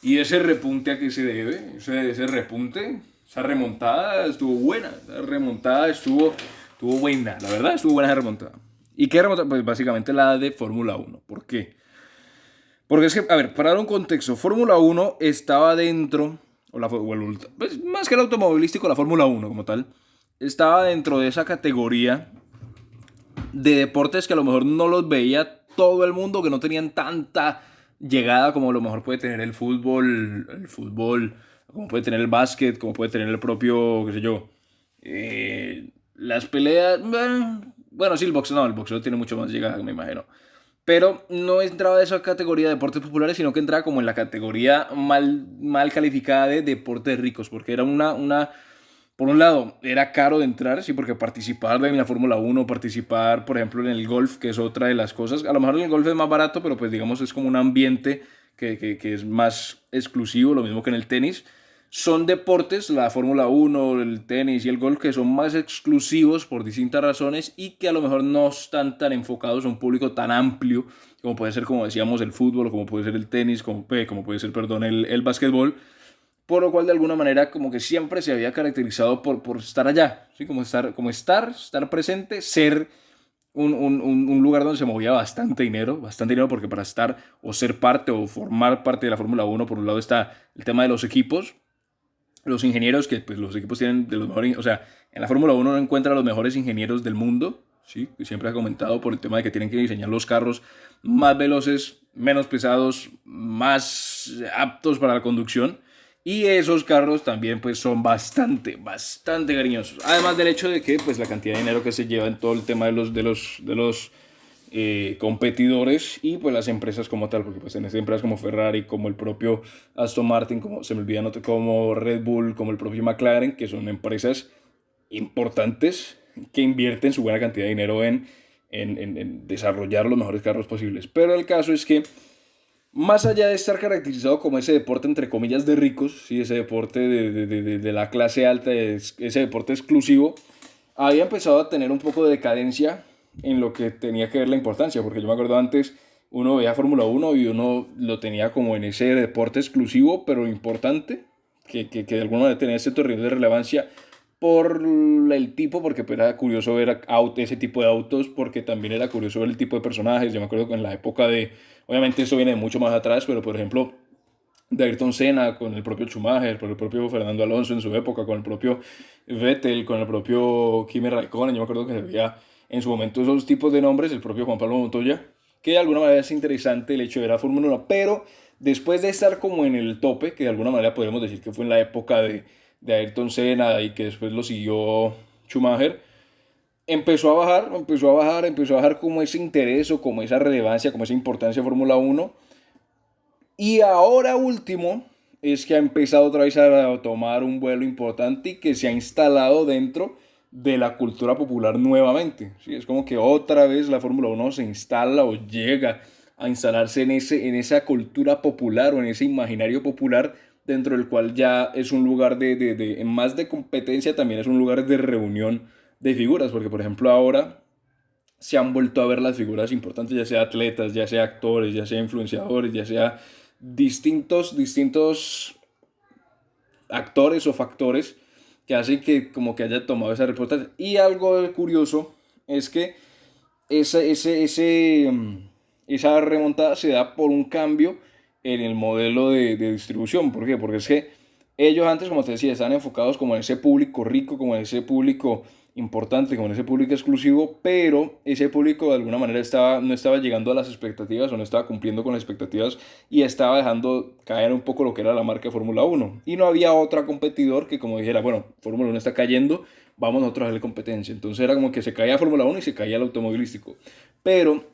Y ese repunte a qué se debe, ese repunte, esa remontada estuvo buena, esa remontada estuvo buena, la verdad estuvo buena esa remontada. ¿Y qué remontada? Pues básicamente la de Fórmula Uno. ¿Por qué? Porque es que, a ver, para dar un contexto, Fórmula Uno estaba dentro, pues más que el automovilístico, la Fórmula Uno como tal, estaba dentro de esa categoría de deportes que a lo mejor no los veía todo el mundo, que no tenían tanta llegada como a lo mejor puede tener el fútbol, como puede tener el básquet, como puede tener el propio, qué sé yo, las peleas, bueno, sí, el boxeo tiene mucho más llegada, me imagino. Pero no entraba de esa categoría de deportes populares, sino que entraba como en la categoría mal calificada de deportes ricos, porque era por un lado, era caro de entrar, sí, porque participar en la Fórmula Uno, participar, por ejemplo, en el golf, que es otra de las cosas. A lo mejor el golf es más barato, pero pues digamos es como un ambiente que es más exclusivo, lo mismo que en el tenis. Son deportes, la Fórmula Uno, el tenis y el golf, que son más exclusivos por distintas razones y que a lo mejor no están tan enfocados a un público tan amplio como puede ser, como decíamos, el fútbol, o como puede ser el tenis, como puede ser, perdón, el básquetbol, por lo cual de alguna manera como que siempre se había caracterizado por estar allá, ¿sí? Estar presente, ser un lugar donde se movía bastante dinero, porque para estar o ser parte o formar parte de la Fórmula Uno por un lado está el tema de los equipos, los ingenieros, que pues los equipos tienen de los mejores, o sea, en la Fórmula Uno no encuentra a los mejores ingenieros del mundo, ¿sí? Que siempre ha comentado por el tema de que tienen que diseñar los carros más veloces, menos pesados, más aptos para la conducción. Y esos carros también pues son bastante cariñosos. Además del hecho de que pues la cantidad de dinero que se lleva en todo el tema de los competidores y pues las empresas como tal, porque pues en estas empresas como Ferrari, como el propio Aston Martin, como se me olvida, como Red Bull, como el propio McLaren, que son empresas importantes que invierten su buena cantidad de dinero en desarrollar los mejores carros posibles. Pero el caso es que más allá de estar caracterizado como ese deporte entre comillas de ricos, ¿sí? Ese deporte de la clase alta, ese deporte exclusivo, había empezado a tener un poco de decadencia en lo que tenía que ver la importancia, porque yo me acuerdo antes uno veía Fórmula Uno y uno lo tenía como en ese deporte exclusivo, pero importante, que de alguna manera tenía cierto nivel de relevancia por el tipo, porque pues, era curioso ver ese tipo de autos, porque también era curioso ver el tipo de personajes. Yo me acuerdo que en la época obviamente eso viene de mucho más atrás, pero por ejemplo, de Ayrton Senna, con el propio Schumacher, con el propio Fernando Alonso en su época, con el propio Vettel, con el propio Kimi Raikkonen. Yo me acuerdo que se veía en su momento esos tipos de nombres, el propio Juan Pablo Montoya, que de alguna manera es interesante el hecho de ver a Fórmula 1, pero después de estar como en el tope, que de alguna manera podemos decir que fue en la época de Ayrton Senna y que después lo siguió Schumacher, empezó a bajar como ese interés o como esa relevancia, como esa importancia de Fórmula Uno. Y ahora último es que ha empezado otra vez a tomar un vuelo importante y que se ha instalado dentro de la cultura popular nuevamente. ¿Sí? Es como que otra vez la Fórmula Uno se instala o llega a instalarse en esa cultura popular o en ese imaginario popular dentro del cual ya es un lugar en más de competencia, también es un lugar de reunión de figuras, porque por ejemplo ahora se han vuelto a ver las figuras importantes, ya sea atletas, ya sea actores, ya sea influenciadores, ya sea distintos actores o factores que hacen que como que haya tomado esa reportaje. Y algo curioso es que esa remontada se da por un cambio en el modelo de distribución. ¿Por qué? Porque es que ellos antes, como te decía, estaban enfocados como en ese público rico, como en ese público importante, como en ese público exclusivo, pero ese público de alguna manera no estaba llegando a las expectativas o no estaba cumpliendo con las expectativas y estaba dejando caer un poco lo que era la marca de Fórmula Uno. Y no había otro competidor que como dijera, bueno, Fórmula Uno está cayendo, vamos nosotros a hacerle competencia. Entonces era como que se caía Fórmula Uno y se caía el automovilístico. Pero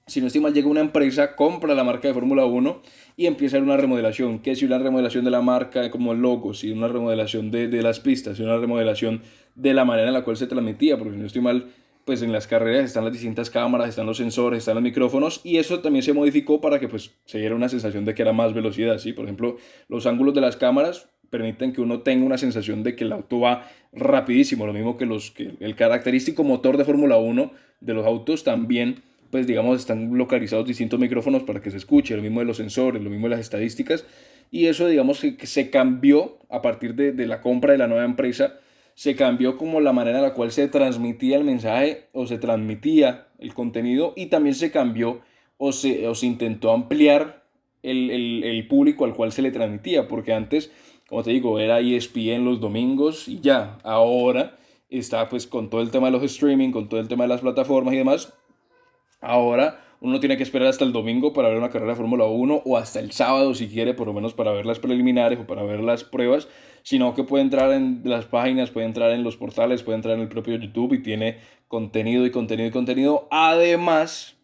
si no estoy mal, llega una empresa, compra la marca de Fórmula Uno y empieza a hacer una remodelación. ¿Qué si una remodelación de la marca como el logo? Si una remodelación de las pistas, si una remodelación de la manera en la cual se transmitía, porque si no estoy mal, pues en las carreras están las distintas cámaras, están los sensores, están los micrófonos y eso también se modificó para que pues se diera una sensación de que era más velocidad, ¿sí? Por ejemplo, los ángulos de las cámaras permiten que uno tenga una sensación de que el auto va rapidísimo, lo mismo que el característico motor de Fórmula Uno de los autos también pues digamos están localizados distintos micrófonos para que se escuche, lo mismo de los sensores, lo mismo de las estadísticas y eso digamos que se cambió a partir de la compra de la nueva empresa, se cambió como la manera en la cual se transmitía el mensaje o se transmitía el contenido y también se cambió o se intentó ampliar el público al cual se le transmitía, porque antes, como te digo, era ESPN los domingos y ya, ahora está pues con todo el tema de los streaming, con todo el tema de las plataformas y demás. Ahora uno tiene que esperar hasta el domingo para ver una carrera de Fórmula Uno o hasta el sábado si quiere, por lo menos para ver las preliminares o para ver las pruebas, sino que puede entrar en las páginas, puede entrar en los portales, puede entrar en el propio YouTube y tiene contenido y contenido y contenido, además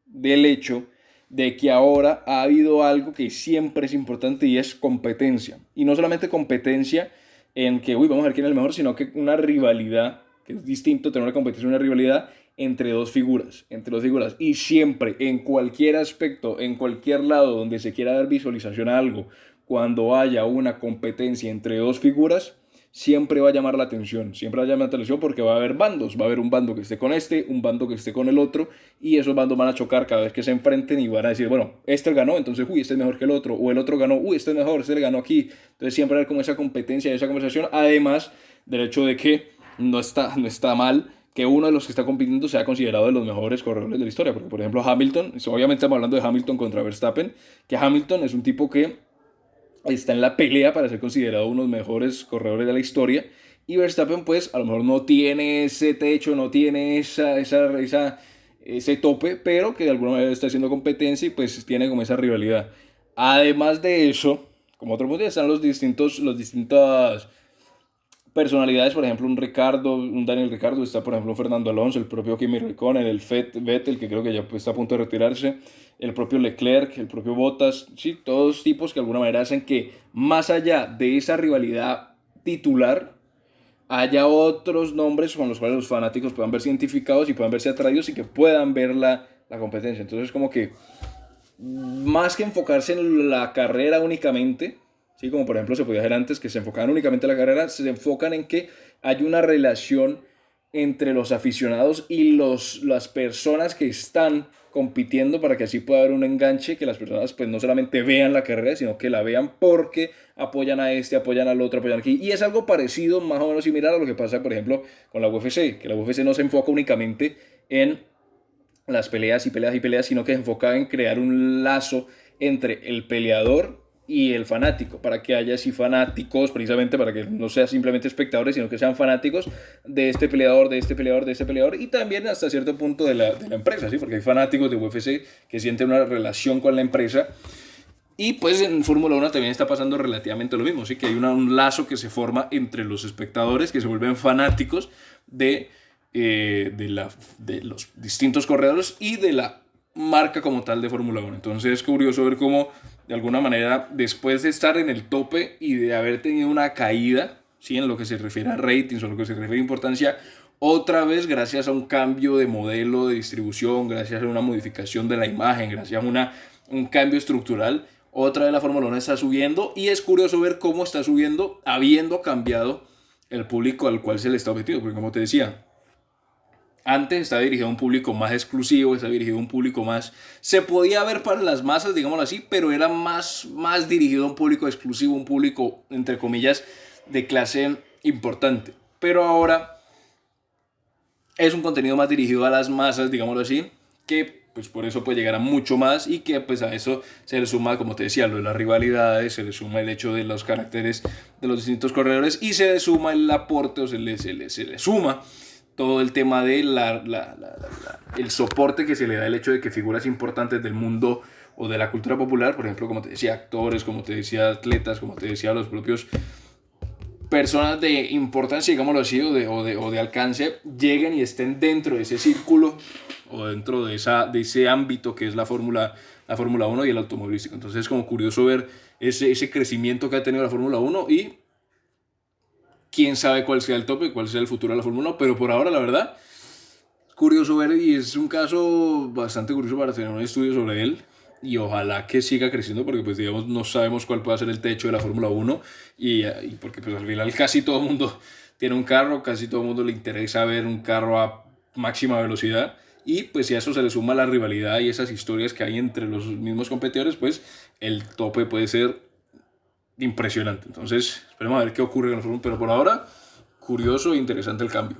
del hecho de que ahora ha habido algo que siempre es importante y es competencia. Y no solamente competencia en que, uy, vamos a ver quién es el mejor, sino que una rivalidad, que es distinto tener una competencia, una rivalidad entre dos figuras, entre dos figuras. Y siempre, en cualquier aspecto, en cualquier lado donde se quiera dar visualización a algo, cuando haya una competencia entre dos figuras, siempre va a llamar la atención, siempre va a llamar la atención porque va a haber bandos, va a haber un bando que esté con este, un bando que esté con el otro, y esos bandos van a chocar cada vez que se enfrenten y van a decir, bueno, este ganó, entonces, uy, este es mejor que el otro, o el otro ganó, uy, este es mejor, este le ganó aquí. Entonces siempre va a haber como esa competencia, esa conversación, además del hecho de que no está mal que uno de los que está compitiendo sea considerado de los mejores corredores de la historia, porque por ejemplo Hamilton, obviamente estamos hablando de Hamilton contra Verstappen, que Hamilton es un tipo que está en la pelea para ser considerado uno de los mejores corredores de la historia. Y Verstappen, pues, a lo mejor no tiene ese techo, no tiene ese tope, pero que de alguna manera está haciendo competencia y pues tiene como esa rivalidad. Además de eso, como otro punto, están los distintos personalidades, por ejemplo, un Ricardo, un Daniel Ricardo, está por ejemplo un Fernando Alonso, el propio Kimi Raikkonen, el Vettel, que creo que ya pues, está a punto de retirarse, el propio Leclerc, el propio Bottas, sí, todos tipos que de alguna manera hacen que más allá de esa rivalidad titular, haya otros nombres con los cuales los fanáticos puedan verse identificados y puedan verse atraídos y que puedan ver la competencia. Entonces como que más que enfocarse en la carrera únicamente, ¿sí? Como por ejemplo se podía hacer antes, que se enfocaban únicamente en la carrera, se enfocan en que hay una relación entre los aficionados y las personas que están compitiendo para que así pueda haber un enganche, que las personas pues no solamente vean la carrera, sino que la vean porque apoyan a este, apoyan al otro, apoyan aquí. Y es algo parecido, más o menos similar a lo que pasa, por ejemplo, con la UFC, que la UFC no se enfoca únicamente en las peleas y peleas y peleas, sino que se enfoca en crear un lazo entre el peleador y el fanático, para que haya así fanáticos, precisamente para que no sean simplemente espectadores, sino que sean fanáticos de este peleador, de este peleador, de este peleador, y también hasta cierto punto de la empresa, ¿sí? Porque hay fanáticos de UFC que sienten una relación con la empresa, y pues en Fórmula 1 también está pasando relativamente lo mismo, ¿sí? Que hay un lazo que se forma entre los espectadores, que se vuelven fanáticos de los distintos corredores y de la marca como tal de Fórmula 1. Entonces es curioso ver cómo, de alguna manera, después de estar en el tope y de haber tenido una caída, ¿sí? En lo que se refiere a ratings o lo que se refiere a importancia, otra vez, gracias a un cambio de modelo de distribución, gracias a una modificación de la imagen, gracias a un cambio estructural, otra vez la Fórmula 1 está subiendo y es curioso ver cómo está subiendo habiendo cambiado el público al cual se le está objetivo, porque como te decía, antes estaba dirigido a un público más exclusivo, estaba dirigido a un público más... Se podía ver para las masas, digámoslo así, pero era más dirigido a un público exclusivo, un público, entre comillas, de clase importante. Pero ahora es un contenido más dirigido a las masas, digámoslo así, que pues por eso puede llegar a mucho más y que pues a eso se le suma, como te decía, lo de las rivalidades, se le suma el hecho de los caracteres de los distintos corredores y se le suma el aporte o se le suma todo el tema de el soporte que se le da el hecho de que figuras importantes del mundo o de la cultura popular, por ejemplo, como te decía, actores, como te decía, atletas, como te decía, los propios personas de importancia, digámoslo así, o de alcance, lleguen y estén dentro de ese círculo o dentro de ese ámbito que es la Fórmula 1 y el automovilístico. Entonces es como curioso ver ese crecimiento que ha tenido la Fórmula 1 y quién sabe cuál sea el tope, cuál sea el futuro de la Fórmula 1, pero por ahora, la verdad, es curioso ver y es un caso bastante curioso para tener un estudio sobre él y ojalá que siga creciendo porque pues digamos no sabemos cuál puede ser el techo de la Fórmula 1 y porque pues al final casi todo el mundo tiene un carro, casi todo el mundo le interesa ver un carro a máxima velocidad y pues si a eso se le suma la rivalidad y esas historias que hay entre los mismos competidores, pues el tope puede ser impresionante. Entonces, esperemos a ver qué ocurre con el Fórmula 1, pero por ahora, curioso e interesante el cambio.